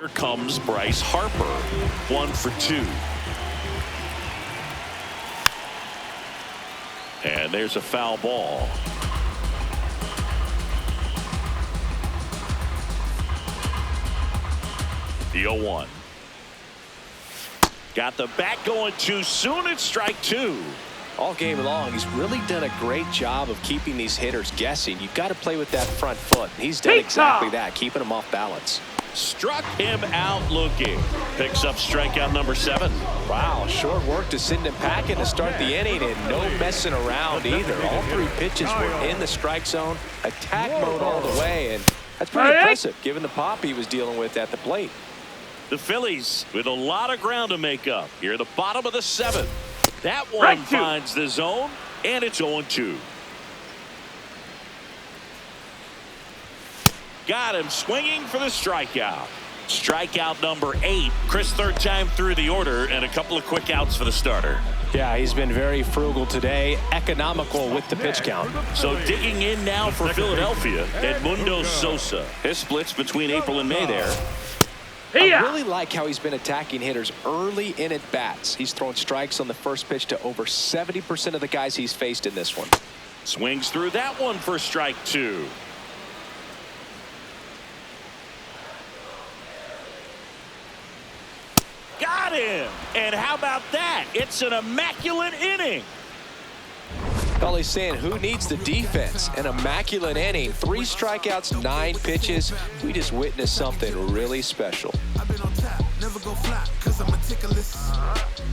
Here comes Bryce Harper. 1 for 2. And there's a foul ball. The 0-1. Got the bat going too soon. It's strike 2. All game long, he's really done a great job of keeping these hitters guessing. You've got to play with that front foot. He's done exactly that, keeping them off balance. Struck him out looking. Picks up strikeout number 7. Wow, short work to send him packing to start the inning, and no messing around either. All 3 pitches were in the strike zone, attack mode all the way, and that's pretty impressive given the pop he was dealing with at the plate. The Phillies with a lot of ground to make up here at the bottom of the 7th. That one finds the zone, and it's 0-2. Got him swinging for the strikeout. Strikeout number 8. Chris, third time through the order, and a couple of quick outs for the starter. Yeah, he's been very frugal today, economical with the pitch count. So digging in now for Philadelphia, Edmundo Sosa. His splits between April and May there. I really like how he's been attacking hitters early in at bats. He's thrown strikes on the first pitch to over 70% of the guys he's faced in this one. Swings through that one for strike 2. Got him. And how about that? It's an immaculate inning. All he's saying, who needs the defense? An immaculate inning, 3 strikeouts, 9 pitches. We just witnessed something really special. I've been on top, never go fly, cause I'm meticulous.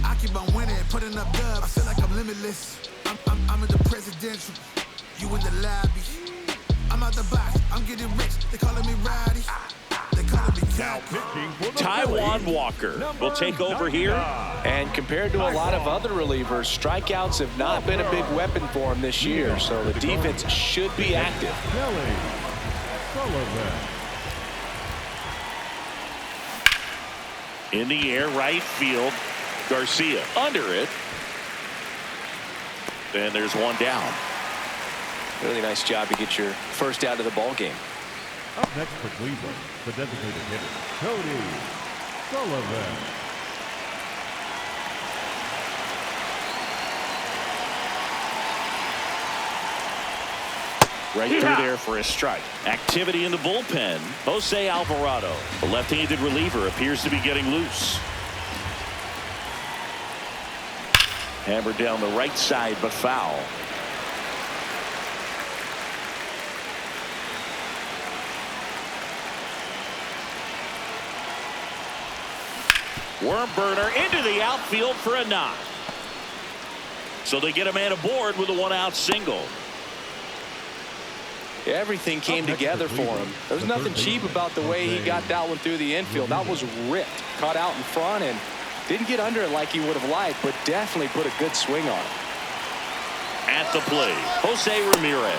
I keep on winning, putting up dubs. I feel like I'm limitless. I'm in the presidential, you in the lobby. I'm out the box, I'm getting rich. They calling me Roddy. They calling me Taijuan Walker will take over here. And compared to a lot of other relievers, strikeouts have not been a big weapon for him this year, so the defense should be active. In the air, right field. Garcia under it. And there's one down. Really nice job to get your first out of the ball game. Up next for Cleveland, the designated hitter, Cody Sullivan. Right through there for a strike. Activity in the bullpen. Jose Alvarado, the left-handed reliever, appears to be getting loose. Hammered down the right side, but foul. Worm burner into the outfield for a knock. So they get a man aboard with a 1-out single. Everything came together for him. There was nothing cheap about the way he got that one through the infield. That was ripped, caught out in front, and didn't get under it like he would have liked, but definitely put a good swing on it. At the plate, Jose Ramirez.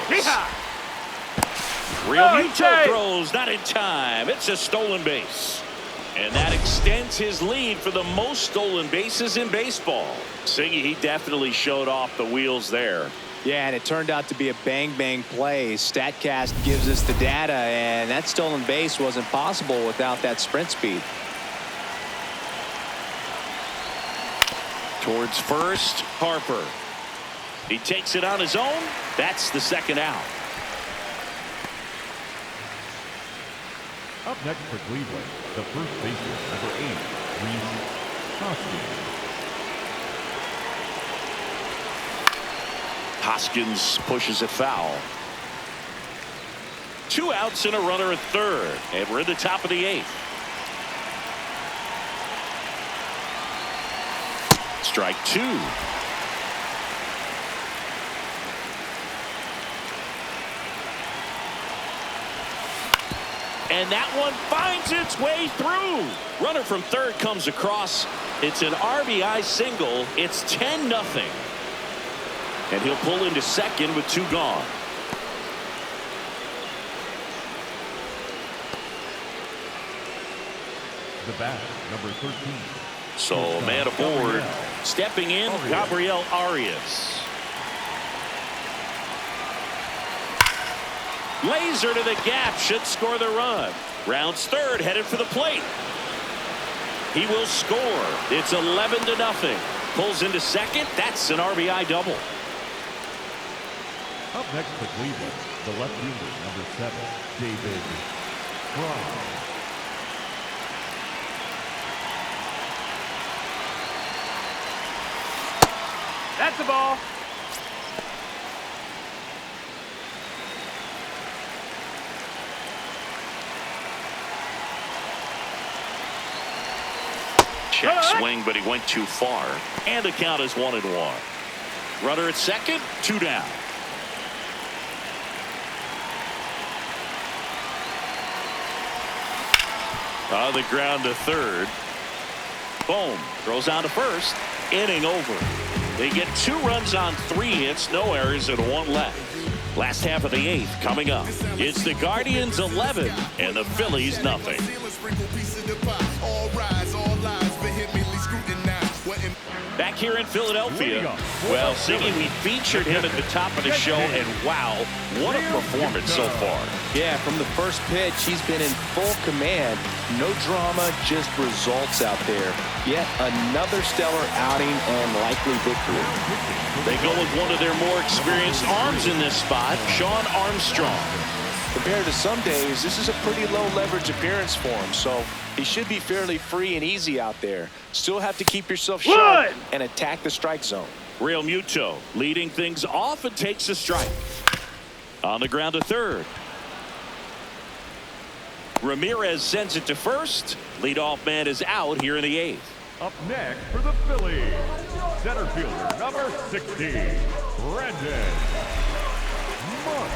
Real Muto throws, not in time. It's a stolen base. And that extends his lead for the most stolen bases in baseball. Singy, he definitely showed off the wheels there. Yeah, and it turned out to be a bang-bang play. StatCast gives us the data, and that stolen base wasn't possible without that sprint speed. Towards first, Harper. He takes it on his own. That's the second out. Up next for Cleveland, the first baseman, number 8, Reese Hoskins. Hoskins pushes it foul. 2 outs and a runner at third, and we're in the top of the 8th. Strike 2. And that one finds its way through. Runner from third comes across. It's an RBI single. It's 10-0. And he'll pull into second with 2 gone. The bat, number 13. So a man aboard. Stepping in, Gabriel Arias. Laser to the gap, should score the run. Rounds third, headed for the plate. He will score. It's 11-0. Pulls into second. That's an RBI double. Up next for Cleveland, the left fielder, number 7, David Fry. That's the ball. Check swing, but he went too far. And the count is 1-1. Runner at second, 2 down. On the ground to third. Boom. Throws on to first. Inning over. They get 2 runs on 3 hits, no errors, and 1 left. Last half of the 8th coming up. It's the Guardians 11 and the Phillies nothing. Back here in Philadelphia. Well, Siggy, we featured him at the top of the show, and wow, what a performance so far. Yeah, from the first pitch, he's been in full command. No drama, just results out there. Yet another stellar outing and likely victory. They go with one of their more experienced arms in this spot, Sean Armstrong. Compared to some days, this is a pretty low leverage appearance for him, so he should be fairly free and easy out there. Still have to keep yourself sharp and attack the strike zone. Real Muto leading things off and takes a strike. On the ground to third. Ramirez sends it to first. Leadoff man is out here in the 8th. Up next for the Phillies, center fielder number 60, Brandon Mark.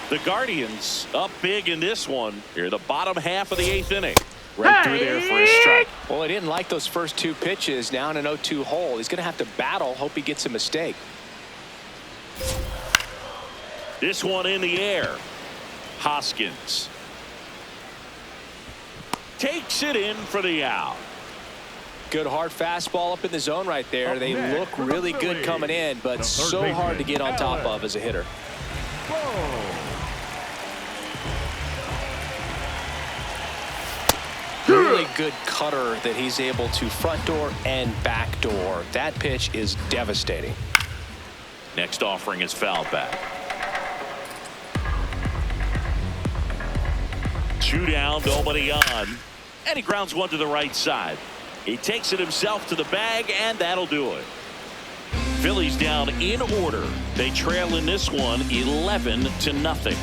The Guardians up big in this one. Here, the bottom half of the 8th inning. Right through there for a strike. Well, he didn't like those first 2 pitches. Now in an 0-2 hole. He's going to have to battle. Hope he gets a mistake. This one in the air. Hoskins takes it in for the out. Good hard fastball up in the zone right there. They look really good coming in, but so hard to get on top of as a hitter. Really good cutter that he's able to front door and back door. That pitch is devastating. Next offering is fouled back. 2 down, nobody on. And he grounds one to the right side. He takes it himself to the bag, and that'll do it. Phillies down in order. They trail in this one 11-0.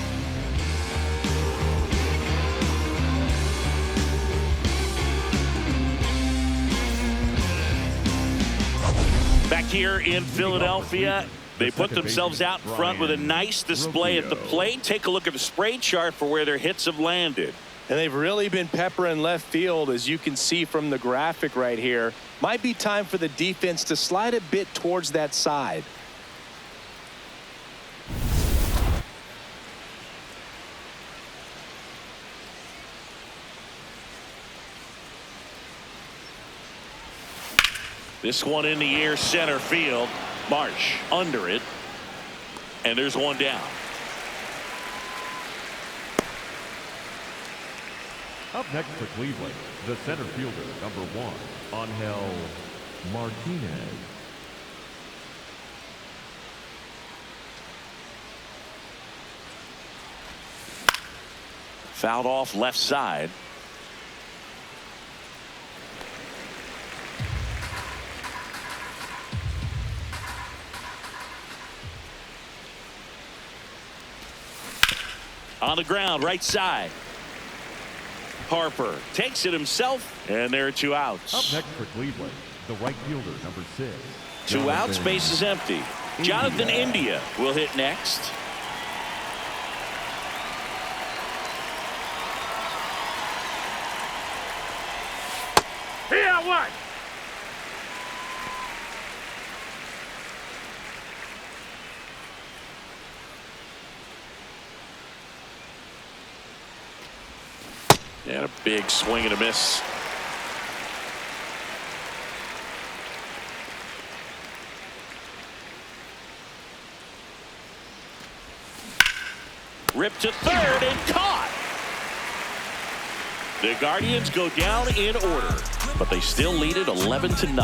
Back here in Philadelphia, they put themselves out front with a nice display at the plate. Take a look at the spray chart for where their hits have landed. And they've really been peppering left field, as you can see from the graphic right here. Might be time for the defense to slide a bit towards that side. This one in the air, center field. Marsh under it. And there's one down. Up next for Cleveland, the center fielder, number 1, Angel Martinez. Fouled off left side. On the ground, right side. Harper takes it himself, and there are 2 outs. Up next for Cleveland, the right fielder, number 6. 2 outs, base is empty. Jonathan India will hit next. Here, what? And a big swing and a miss. Ripped to third and caught. The Guardians go down in order, but they still lead it 11-0.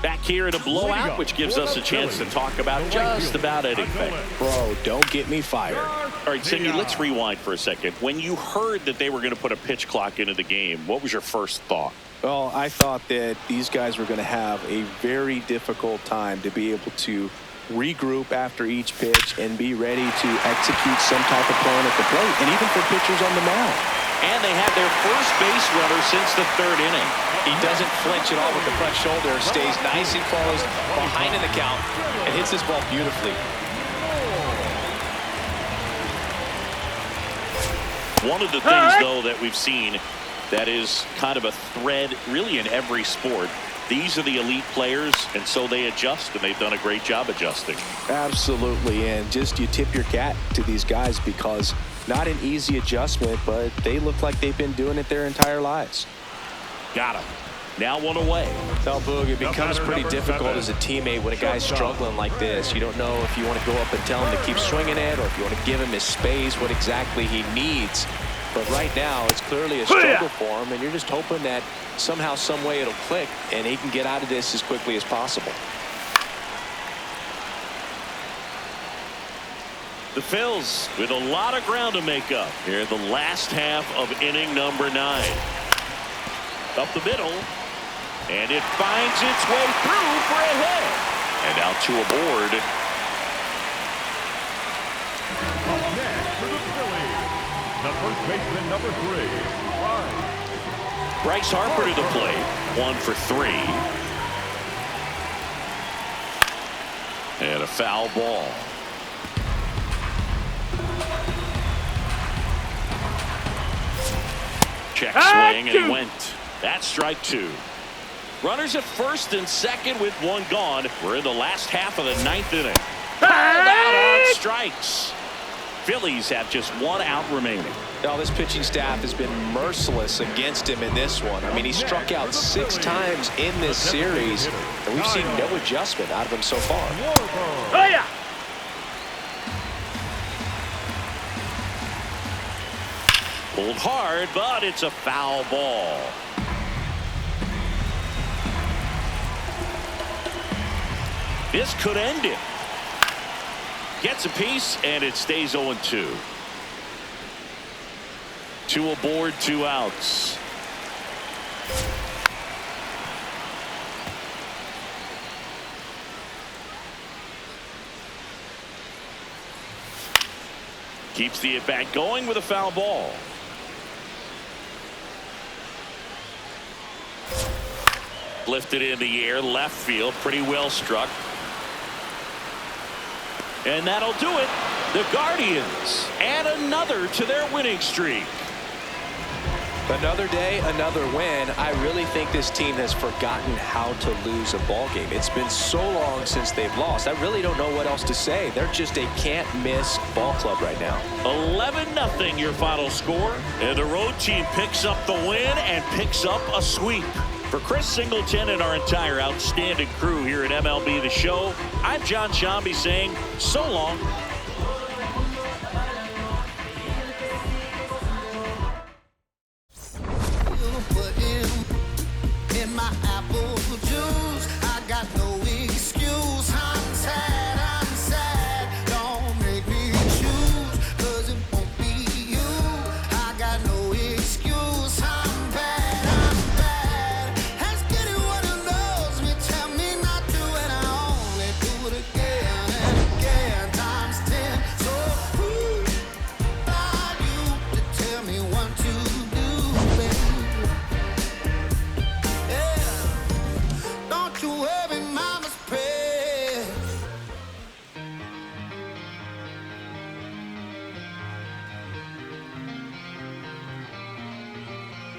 Back here in a blowout, which gives us a chance to talk about just about anything. Bro, don't get me fired. All right, Cindy, let's rewind for a second. When you heard that they were going to put a pitch clock into the game, what was your first thought? Well, I thought that these guys were going to have a very difficult time to be able to regroup after each pitch and be ready to execute some type of plan at the plate, and even for pitchers on the mound. And they have their first base runner since the third inning. He doesn't flinch at all with the front shoulder, stays nice and close behind in the count, and hits this ball beautifully. One of the things, though, that we've seen that is kind of a thread really in every sport, these are the elite players, and so they adjust, and they've done a great job adjusting. Absolutely, and just you tip your cap to these guys because not an easy adjustment, but they look like they've been doing it their entire lives. Got him. Now one away. Tell Boog, it becomes pretty difficult as a teammate when a guy's struggling like this. You don't know if you want to go up and tell him to keep swinging it or if you want to give him his space, what exactly he needs. But right now, it's clearly a struggle for him, and you're just hoping that somehow, some way it'll click, and he can get out of this as quickly as possible. The Phils with a lot of ground to make up here in the last half of inning number 9. Up the middle, and it finds its way through for a hit. And out to a board. Up next for the Phillies, the first baseman, number 3, Bryce Harper to the plate. 1 for 3. And a foul ball. Check swing, and he went. That's strike 2. Runners at first and second with 1 gone. We're in the last half of the 9th inning. Pulled out on strikes. Phillies have just 1 out remaining. Now, this pitching staff has been merciless against him in this one. I mean, he struck out 6 times in this series, and we've seen no adjustment out of him so far. Oh, yeah. Pulled hard, but it's a foul ball. This could end it. Gets a piece, and it stays 0-2. 2 aboard, 2 outs. Keeps the at-bat going with a foul ball. Lifted in the air, left field, pretty well struck. And that'll do it. The Guardians add another to their winning streak. Another day, another win. I really think this team has forgotten how to lose a ball game. It's been so long since they've lost. I really don't know what else to say. They're just a can't-miss ball club right now. 11-0 your final score. And the road team picks up the win and picks up a sweep. For Chris Singleton and our entire outstanding crew here at MLB The Show, I'm John Shambi saying so long. In my apple juice, I got no excuse. I'm sad, don't make me choose, 'cause it won't be you. I got no excuse. I'm bad. Ask anyone who knows me, tell me not to, and I only do it again and again, times 10. So who are you to tell me what to do, baby? Don't you worry.